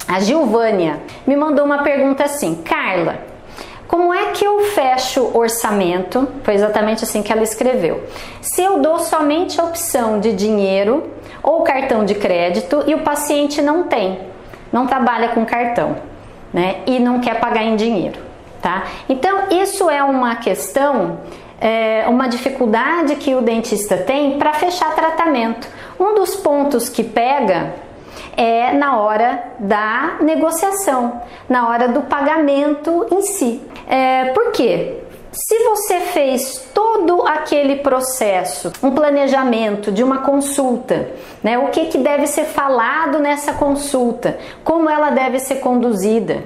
A Gilvânia me mandou uma pergunta assim: Carla, como é que eu fecho orçamento? Foi exatamente assim que ela escreveu. Se eu dou somente a opção de dinheiro ou cartão de crédito e o paciente não trabalha com cartão, né? E não quer pagar em dinheiro, tá? Então, isso é uma questão, uma dificuldade que o dentista tem para fechar tratamento. Um dos pontos que pega é na hora da negociação, na hora do pagamento em si. Por quê? Se você fez todo aquele processo, um planejamento de uma consulta, né, o que deve ser falado nessa consulta, como ela deve ser conduzida,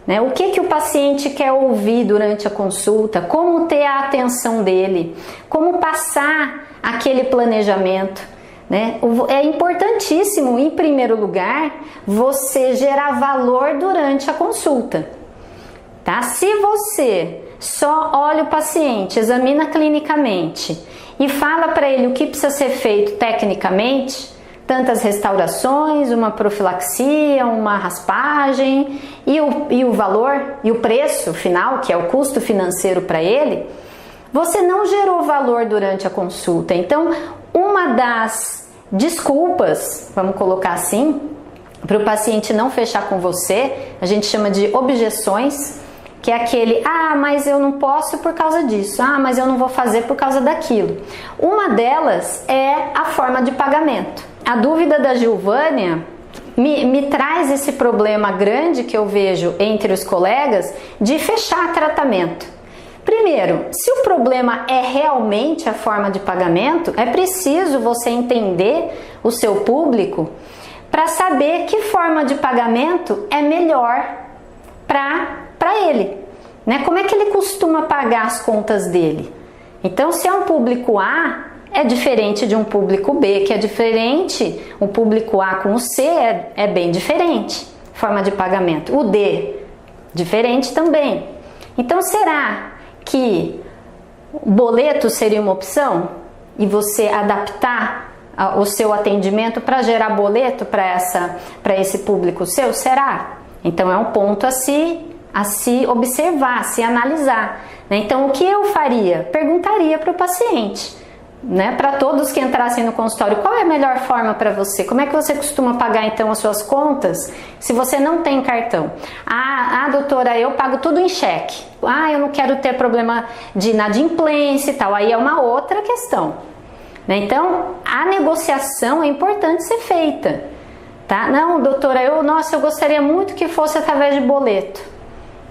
né, o que o paciente quer ouvir durante a consulta, como ter a atenção dele, como passar aquele planejamento, né? É importantíssimo, em primeiro lugar, você gerar valor durante a consulta, tá? Se você só olha o paciente, examina clinicamente e fala para ele o que precisa ser feito tecnicamente, tantas restaurações, uma profilaxia, uma raspagem e o valor e o preço final, que é o custo financeiro para ele, você não gerou valor durante a consulta. Então, uma das desculpas, vamos colocar assim, para o paciente não fechar com você, a gente chama de objeções, que é aquele: ah, mas eu não posso por causa disso, ah, mas eu não vou fazer por causa daquilo. Uma delas é a forma de pagamento. A dúvida da Gilvânia me traz esse problema grande que eu vejo entre os colegas de fechar tratamento. Primeiro, se o problema é realmente a forma de pagamento, é preciso você entender o seu público para saber que forma de pagamento é melhor para ele, né? Como é que ele costuma pagar as contas dele? Então, se é um público A, é diferente de um público B, que é diferente, o público A com o C é bem diferente, forma de pagamento. O D, diferente também. Então, será que o boleto seria uma opção e você adaptar o seu atendimento para gerar boleto para esse público seu? Será? Então é um ponto a se observar, a se analisar, né? Então o que eu faria? Perguntaria para o paciente, né? Para todos que entrassem no consultório, qual é a melhor forma para você? Como é que você costuma pagar então as suas contas se você não tem cartão? Ah, doutora, eu pago tudo em cheque. Ah, eu não quero ter problema de inadimplência e tal. Aí é uma outra questão, né? Então a negociação é importante ser feita, tá? Não, doutora, eu gostaria muito que fosse através de boleto,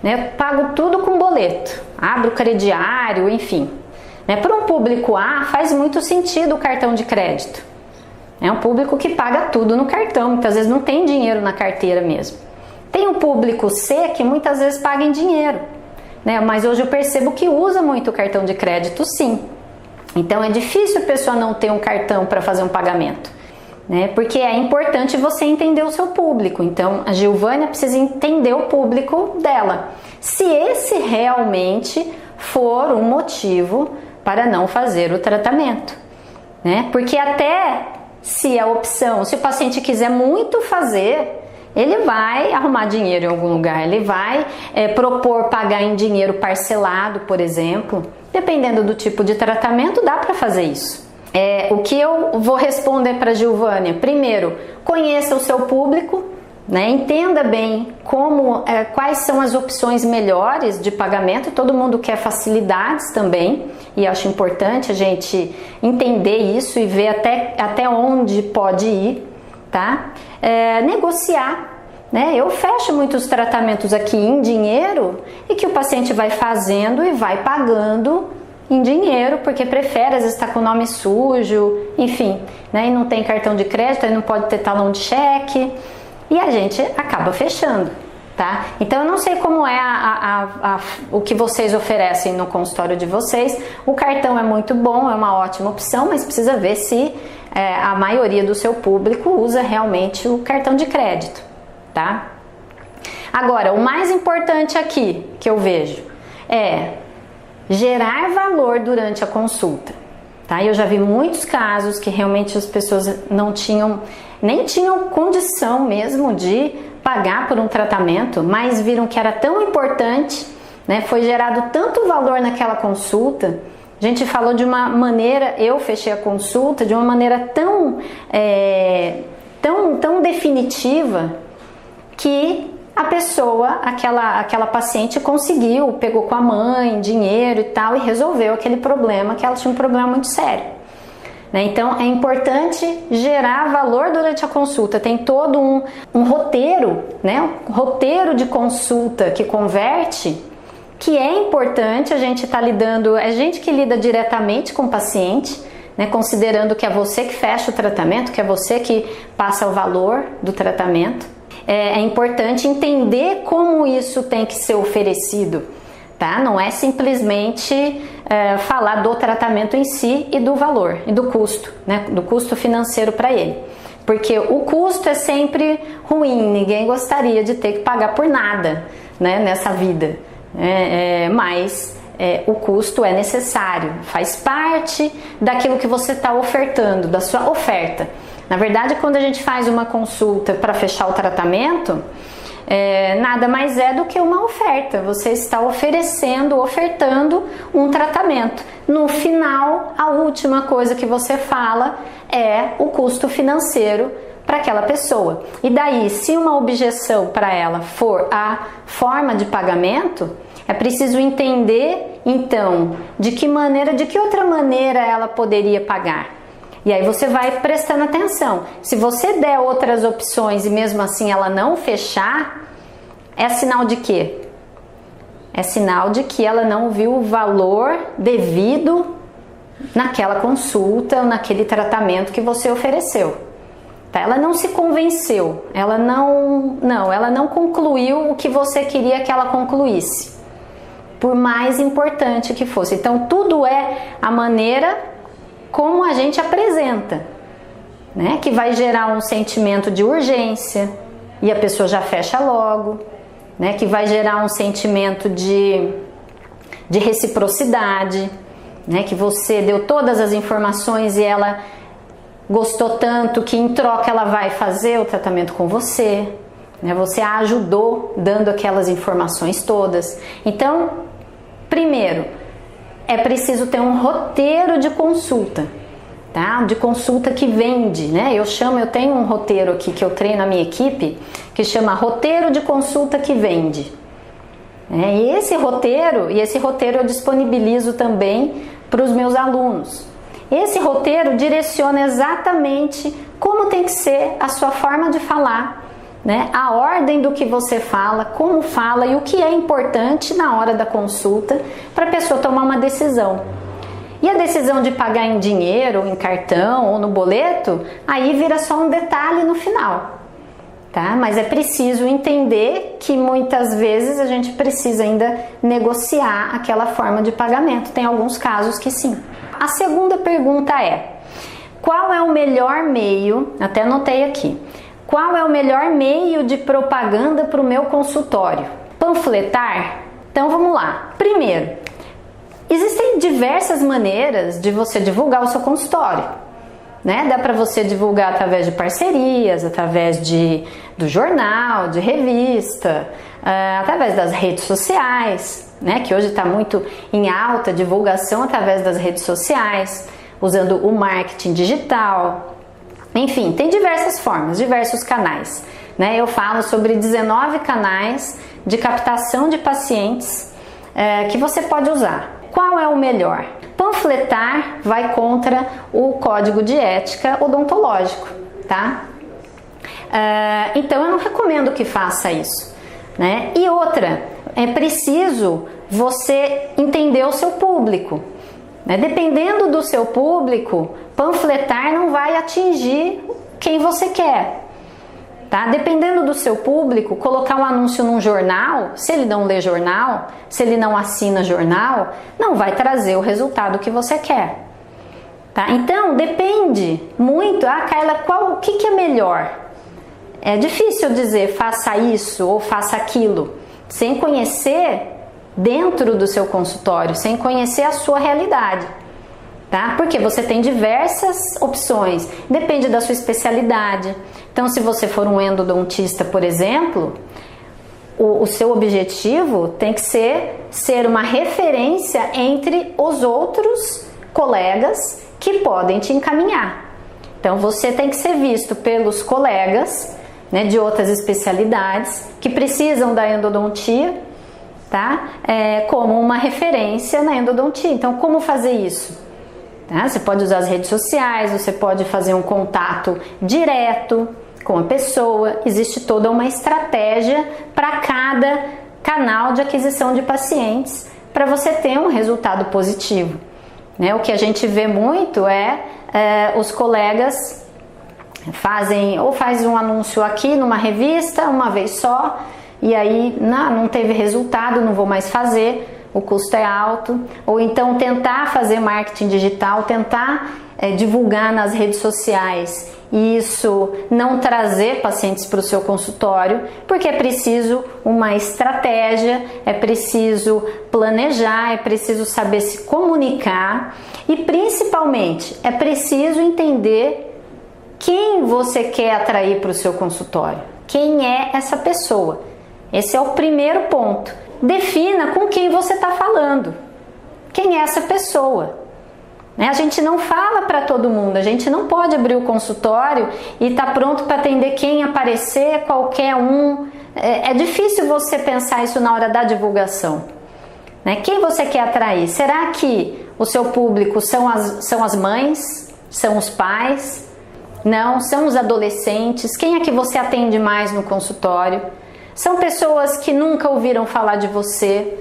né? Eu pago tudo com boleto, abro o crediário, enfim. Para um público A faz muito sentido o cartão de crédito. É um público que paga tudo no cartão, muitas vezes não tem dinheiro na carteira mesmo. Tem um público C que muitas vezes paga em dinheiro, né? Mas hoje eu percebo que usa muito o cartão de crédito, sim. Então é difícil a pessoa não ter um cartão para fazer um pagamento, né? Porque é importante você entender o seu público. Então a Gilvânia precisa entender o público dela, se esse realmente for um motivo para não fazer o tratamento, né? Porque até se a opção, se o paciente quiser muito fazer, ele vai arrumar dinheiro em algum lugar, ele vai propor pagar em dinheiro parcelado, por exemplo. Dependendo do tipo de tratamento, dá para fazer isso. O que eu vou responder para a Gilvânia? Primeiro, conheça o seu público, né? Entenda bem quais são as opções melhores de pagamento. Todo mundo quer facilidades também, e acho importante a gente entender isso e ver até onde pode ir, tá? Negociar, né? Eu fecho muitos tratamentos aqui em dinheiro e que o paciente vai fazendo e vai pagando em dinheiro, porque prefere, às vezes está com o nome sujo, enfim, né? E não tem cartão de crédito, aí não pode ter talão de cheque, e a gente acaba fechando, tá? Então eu não sei como é o que vocês oferecem no consultório de vocês. O cartão é muito bom, é uma ótima opção, mas precisa ver se a maioria do seu público usa realmente o cartão de crédito, tá? Agora, o mais importante aqui que eu vejo é gerar valor durante a consulta, tá? Eu já vi muitos casos que realmente as pessoas nem tinham condição mesmo de pagar por um tratamento, mas viram que era tão importante, né? Foi gerado tanto valor naquela consulta. A gente falou de uma maneira, eu fechei a consulta de uma maneira tão definitiva que a pessoa, aquela paciente conseguiu, pegou com a mãe dinheiro e tal e resolveu aquele problema, que ela tinha um problema muito sério. Então é importante gerar valor durante a consulta. Tem todo um roteiro, né? Um roteiro de consulta que converte, que é importante. A gente está lidando, é gente que lida diretamente com o paciente, né? Considerando que é você que fecha o tratamento, que é você que passa o valor do tratamento. É importante entender como isso tem que ser oferecido. Tá? Não é simplesmente falar do tratamento em si e do valor e do custo, né? Do custo financeiro para ele, porque o custo é sempre ruim, ninguém gostaria de ter que pagar por nada, né? Nessa vida, mas o custo é necessário, faz parte daquilo que você está ofertando, da sua oferta. Na verdade, quando a gente faz uma consulta para fechar o tratamento, nada mais é do que uma oferta. Você está ofertando um tratamento. No final, a última coisa que você fala é o custo financeiro para aquela pessoa. E daí, se uma objeção para ela for a forma de pagamento, é preciso entender, então, de que outra maneira ela poderia pagar. E aí você vai prestando atenção. Se você der outras opções e mesmo assim ela não fechar, é sinal de quê? É sinal de que ela não viu o valor devido naquela consulta, naquele tratamento que você ofereceu. Tá? Ela não se convenceu, ela não concluiu o que você queria que ela concluísse, por mais importante que fosse. Então tudo é a maneira como a gente apresenta, né? Que vai gerar um sentimento de urgência e a pessoa já fecha logo, né? Que vai gerar um sentimento de reciprocidade, né? Que você deu todas as informações e ela gostou tanto que em troca ela vai fazer o tratamento com você, né? Você a ajudou dando aquelas informações todas. Então, primeiro, é preciso ter um roteiro de consulta, tá? De consulta que vende, né? Eu tenho um roteiro aqui que eu treino na minha equipe, que chama roteiro de consulta que vende. E esse roteiro eu disponibilizo também para os meus alunos. Esse roteiro direciona exatamente como tem que ser a sua forma de falar, né? A ordem do que você fala, como fala e o que é importante na hora da consulta para a pessoa tomar uma decisão. E a decisão de pagar em dinheiro, em cartão ou no boleto, aí vira só um detalhe no final, tá? Mas é preciso entender que muitas vezes a gente precisa ainda negociar aquela forma de pagamento. Tem alguns casos que sim. A segunda pergunta é: qual é o melhor meio, até anotei aqui, qual é o melhor meio de propaganda para o meu consultório? Panfletar? Então vamos lá. Primeiro, existem diversas maneiras de você divulgar o seu consultório, né? Dá para você divulgar através de parcerias, através do jornal, de revista, através das redes sociais, né? Que hoje está muito em alta divulgação através das redes sociais, usando o marketing digital. Enfim, tem diversas formas, diversos canais, né? Eu falo sobre 19 canais de captação de pacientes que você pode usar. Qual é o melhor? Panfletar vai contra o código de ética odontológico, tá? Então eu não recomendo que faça isso, né? E outra, é preciso você entender o seu público, né? Dependendo do seu público, panfletar não vai atingir quem você quer, tá? Dependendo do seu público, colocar um anúncio num jornal, se ele não lê jornal, se ele não assina jornal, não vai trazer o resultado que você quer, tá? Então depende muito. Carla, o que é melhor? É difícil dizer faça isso ou faça aquilo, sem conhecer dentro do seu consultório, sem conhecer a sua realidade, tá? Porque você tem diversas opções, depende da sua especialidade, Então, se você for um endodontista, por exemplo, o seu objetivo tem que ser uma referência entre os outros colegas que podem te encaminhar. Então, você tem que ser visto pelos colegas, né, de outras especialidades que precisam da endodontia, tá? Como uma referência na endodontia. Então, como fazer isso? Tá? Você pode usar as redes sociais, você pode fazer um contato direto com a pessoa. Existe toda uma estratégia para cada canal de aquisição de pacientes para você ter um resultado positivo. Né? O que a gente vê muito os colegas faz um anúncio aqui numa revista uma vez só e aí não teve resultado, não vou mais fazer, o custo é alto. Ou então tentar fazer marketing digital, tentar divulgar nas redes sociais e isso não trazer pacientes para o seu consultório, porque é preciso uma estratégia, é preciso planejar, é preciso saber se comunicar e principalmente é preciso entender quem você quer atrair para o seu consultório, quem é essa pessoa. Esse é o primeiro ponto. Defina com quem você está falando, quem é essa pessoa. A gente não fala para todo mundo, a gente não pode abrir o consultório e tá pronto para atender quem aparecer, qualquer um. É difícil você pensar isso na hora da divulgação. Quem você quer atrair? Será que o seu público são as mães? São os pais? Não, são os adolescentes? Quem é que você atende mais no consultório? São pessoas que nunca ouviram falar de você?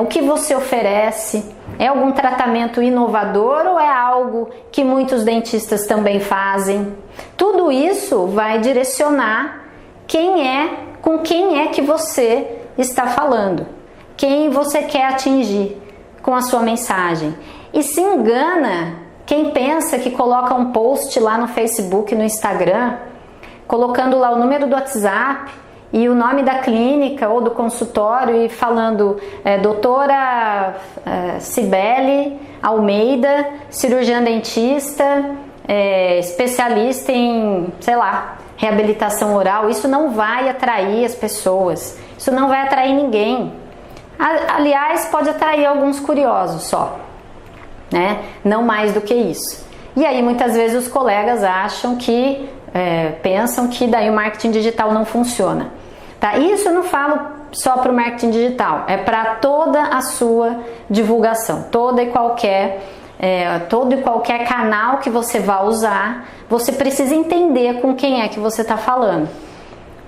O que você oferece? É algum tratamento inovador ou é algo que muitos dentistas também fazem? Tudo isso vai direcionar com quem é que você está falando, quem você quer atingir com a sua mensagem. E se engana quem pensa que coloca um post lá no Facebook, no Instagram, colocando lá o número do WhatsApp e o nome da clínica ou do consultório e falando doutora Cibele Almeida, cirurgiã dentista, especialista em, sei lá, reabilitação oral. Isso não vai atrair as pessoas, isso não vai atrair ninguém. Aliás, pode atrair alguns curiosos só, não mais do que isso. E aí muitas vezes os colegas acham que pensam que daí o marketing digital não funciona. Tá? Isso eu não falo só para o marketing digital, é para toda a sua divulgação, todo e qualquer canal que você vá usar, você precisa entender com quem é que você está falando,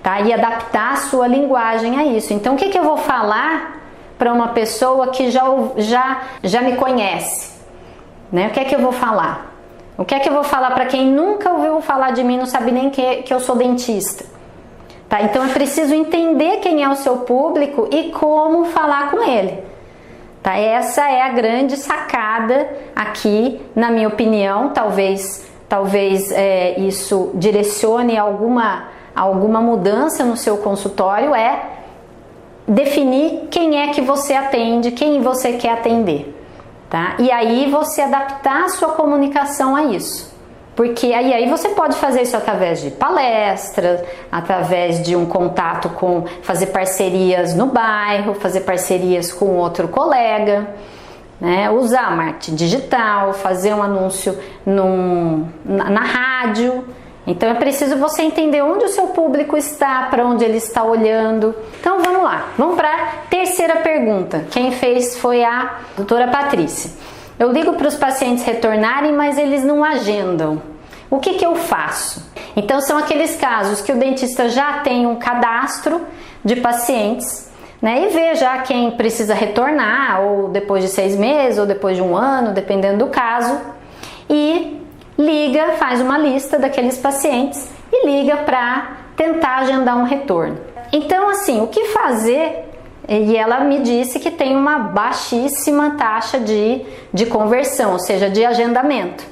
tá? E adaptar a sua linguagem a isso. Então, o que eu vou falar para uma pessoa que já me conhece? O que é que eu vou falar? O que é que eu vou falar para quem nunca ouviu falar de mim, não sabe nem que eu sou dentista? Tá? Então é preciso entender quem é o seu público e como falar com ele. Tá? Essa é a grande sacada aqui, na minha opinião. Talvez isso direcione alguma mudança no seu consultório, definir quem é que você atende, quem você quer atender. Tá? E aí você adaptar a sua comunicação a isso. Porque aí você pode fazer isso através de palestras, através de um contato fazer parcerias no bairro, fazer parcerias com outro colega, usar marketing digital, fazer um anúncio na rádio. Então é preciso você entender onde o seu público está, para onde ele está olhando. Então vamos lá, vamos para a terceira pergunta. Quem fez foi a doutora Patrícia. Eu ligo para os pacientes retornarem, mas eles não agendam. O que eu faço? Então são aqueles casos que o dentista já tem um cadastro de pacientes, e vê já quem precisa retornar, ou depois de 6 meses, ou depois de 1 ano, dependendo do caso, e liga, faz uma lista daqueles pacientes e liga para tentar agendar um retorno. Então assim, o que fazer? E ela me disse que tem uma baixíssima taxa de conversão, ou seja, de agendamento.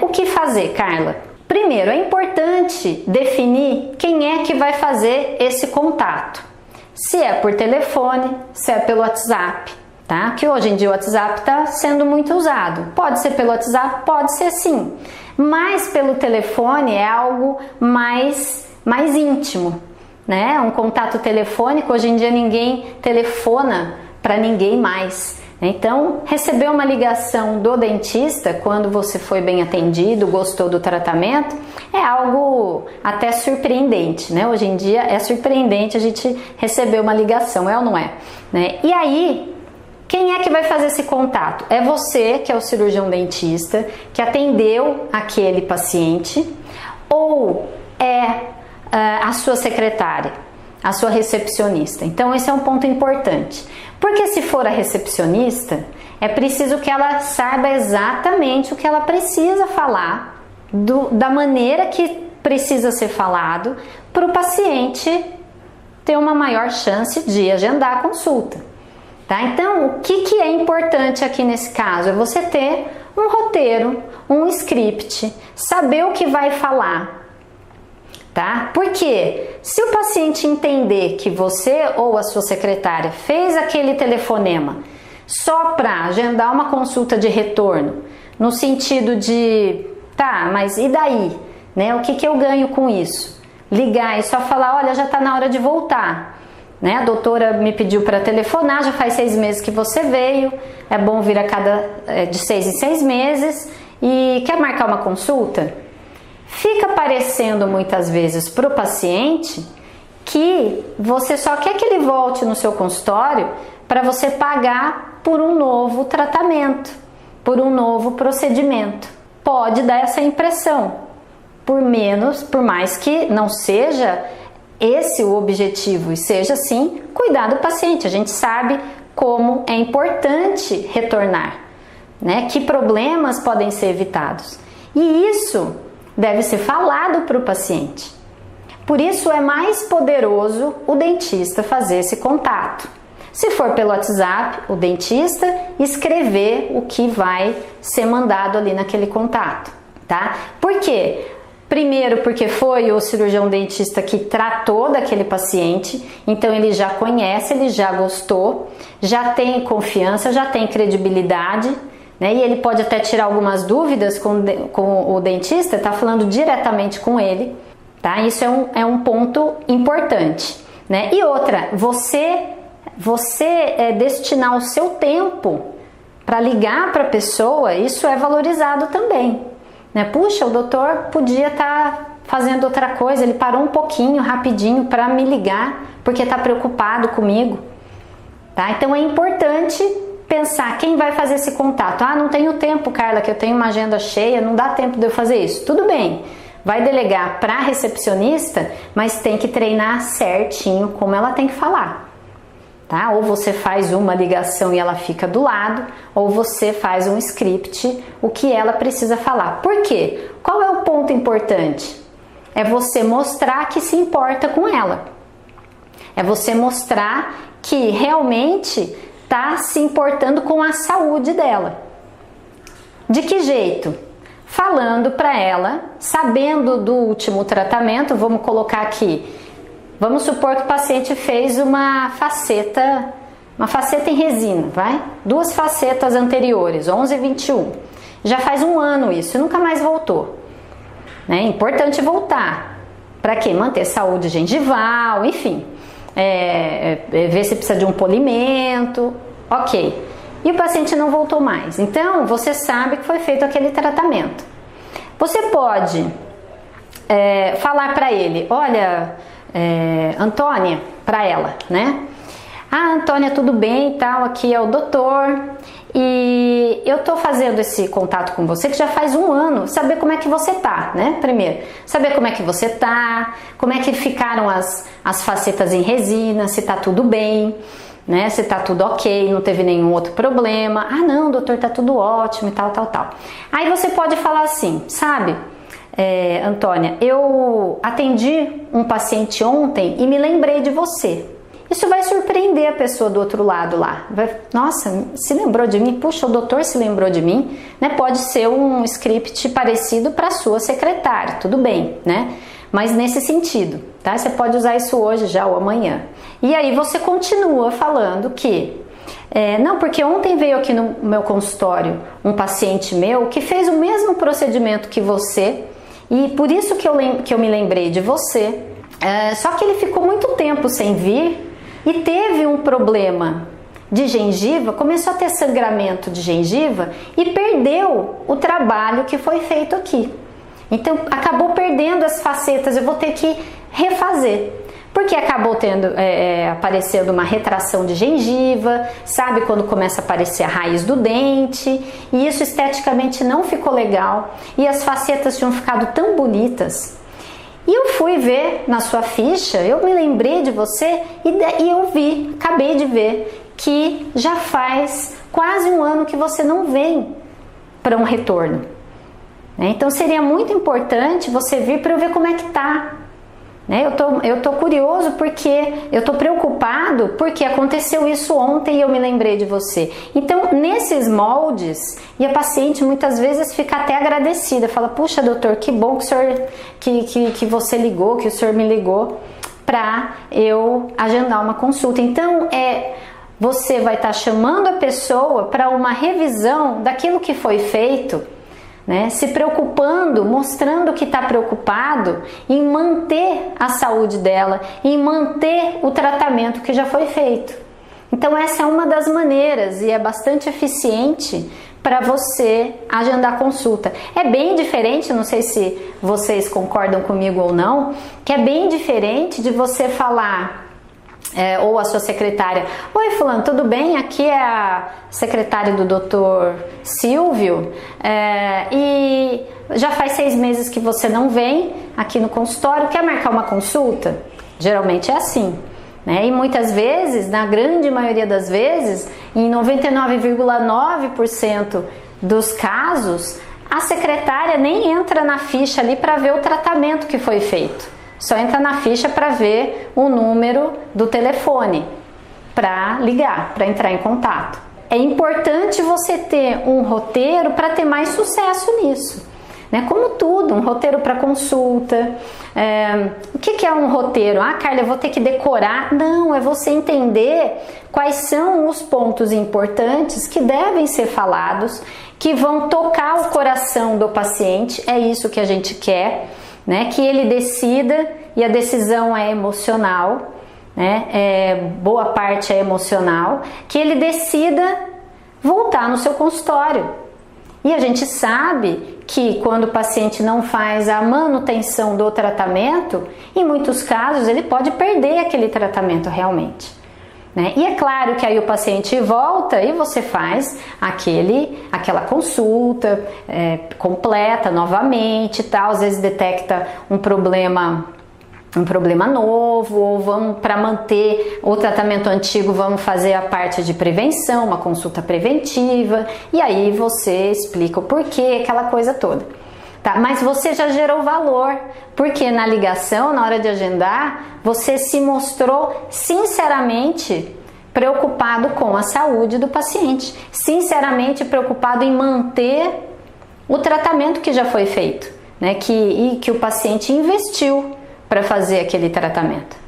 O que fazer, Carla? Primeiro, é importante definir quem é que vai fazer esse contato. Se é por telefone, se é pelo WhatsApp, tá? Que hoje em dia o WhatsApp está sendo muito usado. Pode ser pelo WhatsApp? Pode ser sim. Mas pelo telefone é algo mais íntimo, né? Um contato telefônico, hoje em dia ninguém telefona para ninguém mais. Então, receber uma ligação do dentista quando você foi bem atendido, gostou do tratamento, é algo até surpreendente, né? Hoje em dia é surpreendente a gente receber uma ligação, é ou não é? Né? E aí, quem é que vai fazer esse contato? É você, que é o cirurgião dentista, que atendeu aquele paciente, ou é a sua secretária, a sua recepcionista? Então, esse é um ponto importante. Porque se for a recepcionista, é preciso que ela saiba exatamente o que ela precisa falar, da maneira que precisa ser falado, para o paciente ter uma maior chance de agendar a consulta. Tá? Então, o que é importante aqui nesse caso? É você ter um roteiro, um script, saber o que vai falar. Tá? Porque se o paciente entender que você ou a sua secretária fez aquele telefonema só para agendar uma consulta de retorno, no sentido de, tá, mas e daí? Né? O que eu ganho com isso? Ligar e só falar, olha, já está na hora de voltar. Né? A doutora me pediu para telefonar, já faz 6 meses que você veio, é bom vir de 6 em 6 meses e quer marcar uma consulta? Fica parecendo muitas vezes para o paciente que você só quer que ele volte no seu consultório para você pagar por um novo tratamento, por um novo procedimento. Pode dar essa impressão, por mais que não seja esse o objetivo e seja sim cuidar do paciente. A gente sabe como é importante retornar, né? Que problemas podem ser evitados. E isso deve ser falado para o paciente. Por isso é mais poderoso o dentista fazer esse contato. Se for pelo WhatsApp, o dentista escrever o que vai ser mandado ali naquele contato, tá? Por quê? Primeiro, porque foi o cirurgião dentista que tratou daquele paciente, então ele já conhece, ele já gostou, já tem confiança, já tem credibilidade, né? E ele pode até tirar algumas dúvidas com o dentista, tá falando diretamente com ele, tá? Isso é um ponto importante, né? E outra, você destinar o seu tempo para ligar para a pessoa, isso é valorizado também, né? Puxa, o doutor podia estar fazendo outra coisa, ele parou um pouquinho, rapidinho, para me ligar, porque está preocupado comigo, tá? Então é importante pensar quem vai fazer esse contato. Ah, não tenho tempo, Carla, que eu tenho uma agenda cheia, não dá tempo de eu fazer isso. Tudo bem, vai delegar para a recepcionista, mas tem que treinar certinho como ela tem que falar. Tá? Ou você faz uma ligação e ela fica do lado, ou você faz um script, o que ela precisa falar. Por quê? Qual é o ponto importante? É você mostrar que se importa com ela. É você mostrar que realmente está se importando com a saúde dela. De que jeito? Falando para ela, sabendo do último tratamento, vamos colocar aqui, vamos supor que o paciente fez uma faceta em resina, vai? 2 facetas anteriores, 11 e 21. Já faz 1 ano isso, nunca mais voltou. É importante voltar. Para quê? Manter saúde gengival, enfim. Ver se precisa de um polimento, ok. E o paciente não voltou mais. Então, você sabe que foi feito aquele tratamento. Você pode falar para ele, olha, Antônia, para ela, né? Ah, Antônia, tudo bem e tal, aqui é o doutor e eu tô fazendo esse contato com você que já faz 1 ano, saber como é que você tá, né? Primeiro, saber como é que você tá, como é que ficaram as facetas em resina, se tá tudo bem, né? Se tá tudo ok, não teve nenhum outro problema. Ah, não, doutor, tá tudo ótimo e tal, tal, tal. Aí você pode falar assim, sabe, Antônia, eu atendi um paciente ontem e me lembrei de você. Isso vai surpreender a pessoa do outro lado lá. Nossa, se lembrou de mim? Puxa, o doutor se lembrou de mim, né? Pode ser um script parecido para a sua secretária, tudo bem, né? Mas nesse sentido, tá? Você pode usar isso hoje já ou amanhã. E aí você continua falando que Não, porque ontem veio aqui no meu consultório um paciente meu que fez o mesmo procedimento que você e por isso que eu me lembrei de você. Só que ele ficou muito tempo sem vir e teve um problema de gengiva, começou a ter sangramento de gengiva e perdeu o trabalho que foi feito aqui. Então acabou perdendo as facetas, eu vou ter que refazer. Porque acabou aparecendo uma retração de gengiva, sabe quando começa a aparecer a raiz do dente, e isso esteticamente não ficou legal, e as facetas tinham ficado tão bonitas. E eu fui ver na sua ficha, eu me lembrei de você e eu acabei de ver que já faz quase um ano que você não vem para um retorno. Então seria muito importante você vir para eu ver como é que tá. Eu tô curioso porque eu tô preocupado porque aconteceu isso ontem e eu me lembrei de você. Então, nesses moldes, e a paciente muitas vezes fica até agradecida, fala: puxa, doutor, que bom que o senhor, que você ligou, que o senhor me ligou para eu agendar uma consulta. Então, você vai estar chamando a pessoa para uma revisão daquilo que foi feito, se preocupando, mostrando que está preocupado em manter a saúde dela, em manter o tratamento que já foi feito. Então essa é uma das maneiras e é bastante eficiente para você agendar consulta. É bem diferente, não sei se vocês concordam comigo ou não, que é bem diferente de você falar... ou a sua secretária: oi fulano, tudo bem? Aqui é a secretária do Dr. Silvio e já faz 6 meses que você não vem aqui no consultório, quer marcar uma consulta? Geralmente é assim, e muitas vezes, na grande maioria das vezes, em 99,9% dos casos, a secretária nem entra na ficha ali para ver o tratamento que foi feito. Só entra na ficha para ver o número do telefone, para ligar, para entrar em contato. É importante você ter um roteiro para ter mais sucesso nisso. Como tudo, um roteiro para consulta. O que é um roteiro? Ah, Carla, eu vou ter que decorar. Não, é você entender quais são os pontos importantes que devem ser falados, que vão tocar o coração do paciente. É isso que a gente quer. Que ele decida, e a decisão é emocional, boa parte é emocional, que ele decida voltar no seu consultório. E a gente sabe que quando o paciente não faz a manutenção do tratamento, em muitos casos ele pode perder aquele tratamento realmente. E é claro que aí o paciente volta e você faz aquela consulta completa novamente, tal. Às vezes detecta um problema novo, ou vamos, para manter o tratamento antigo, vamos fazer a parte de prevenção, uma consulta preventiva, e aí você explica o porquê, aquela coisa toda. Mas você já gerou valor, porque na ligação, na hora de agendar, você se mostrou sinceramente preocupado com a saúde do paciente, sinceramente preocupado em manter o tratamento que já foi feito, e que o paciente investiu para fazer aquele tratamento.